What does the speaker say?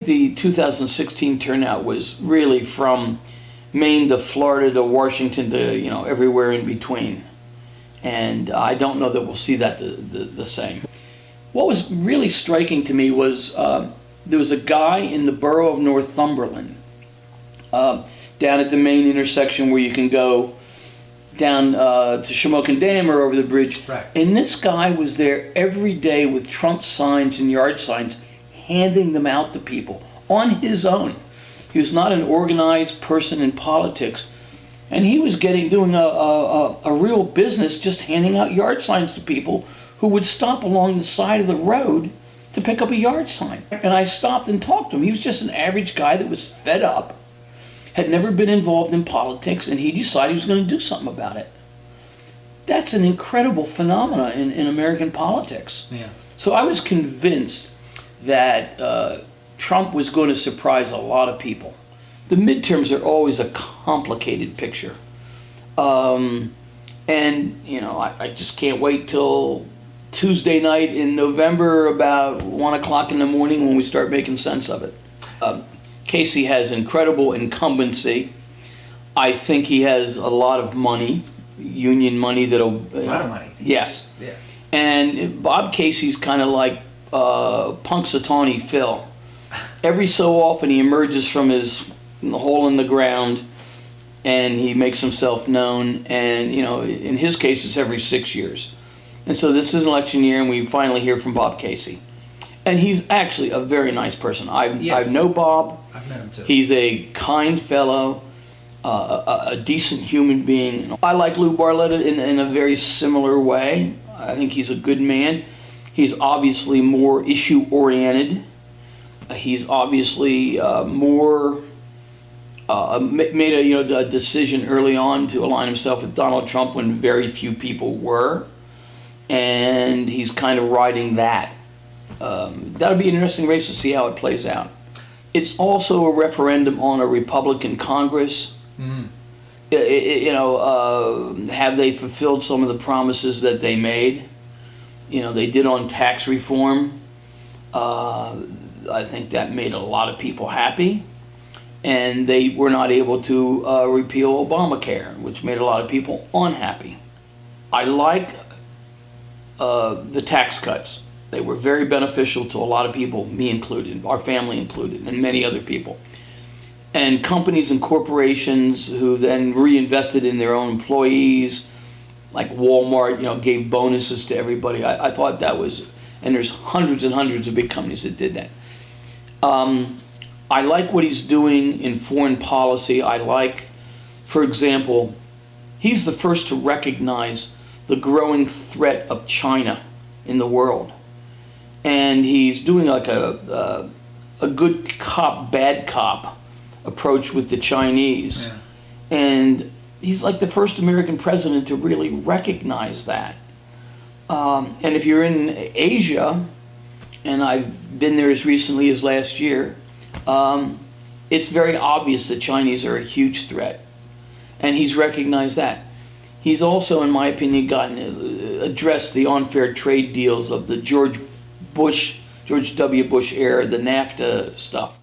The 2016 turnout was really from Maine to Florida to Washington to, everywhere in between. And I don't know that we'll see that the same. What was really striking to me was there was a guy in the borough of Northumberland down at the main intersection where you can go down to Shamokin Dam or over the bridge. Right. And this guy was there every day with Trump signs and yard signs, handing them out to people on his own. He was not an organized person in politics. And he was doing a real business just handing out yard signs to people who would stop along the side of the road to pick up a yard sign. And I stopped and talked to him. He was just an average guy that was fed up, had never been involved in politics, and he decided he was going to do something about it. That's an incredible phenomenon in American politics. Yeah. So I was convinced that Trump was going to surprise a lot of people. The midterms are always a complicated picture. I just can't wait till Tuesday night in November about 1 o'clock in the morning when we start making sense of it. Casey has incredible incumbency. I think he has a lot of money, union money that'll... A lot of money. Yes. Yeah. And Bob Casey's kind of like Punxsutawney Phil. Every so often he emerges from his hole in the ground and he makes himself known, and in his case it's every 6 years. And so this is an election year and we finally hear from Bob Casey. And he's actually a very nice person. I know Bob. I've met him too. He's a kind fellow, a decent human being. I like Lou Barletta in a very similar way. I think he's a good man. He's obviously more issue-oriented. He's obviously more made a decision early on to align himself with Donald Trump when very few people were, and he's kind of riding that. That'll be an interesting race to see how it plays out. It's also a referendum on a Republican Congress. Mm. Have they fulfilled some of the promises that they made? They did on tax reform. I think that made a lot of people happy. And they were not able to repeal Obamacare, which made a lot of people unhappy. I like the tax cuts. They were very beneficial to a lot of people, me included, our family included, and many other people. And companies and corporations who then reinvested in their own employees, like Walmart, gave bonuses to everybody. I thought that was, and there's hundreds and hundreds of big companies that did that. I like what he's doing in foreign policy. I like, for example, he's the first to recognize the growing threat of China in the world. And he's doing like a good cop, bad cop approach with the Chinese. Yeah. And he's like the first American president to really recognize that. And if you're in Asia, and I've been there as recently as last year, it's very obvious that Chinese are a huge threat. And he's recognized that. He's also, in my opinion, addressed the unfair trade deals of the George W. Bush era, the NAFTA stuff.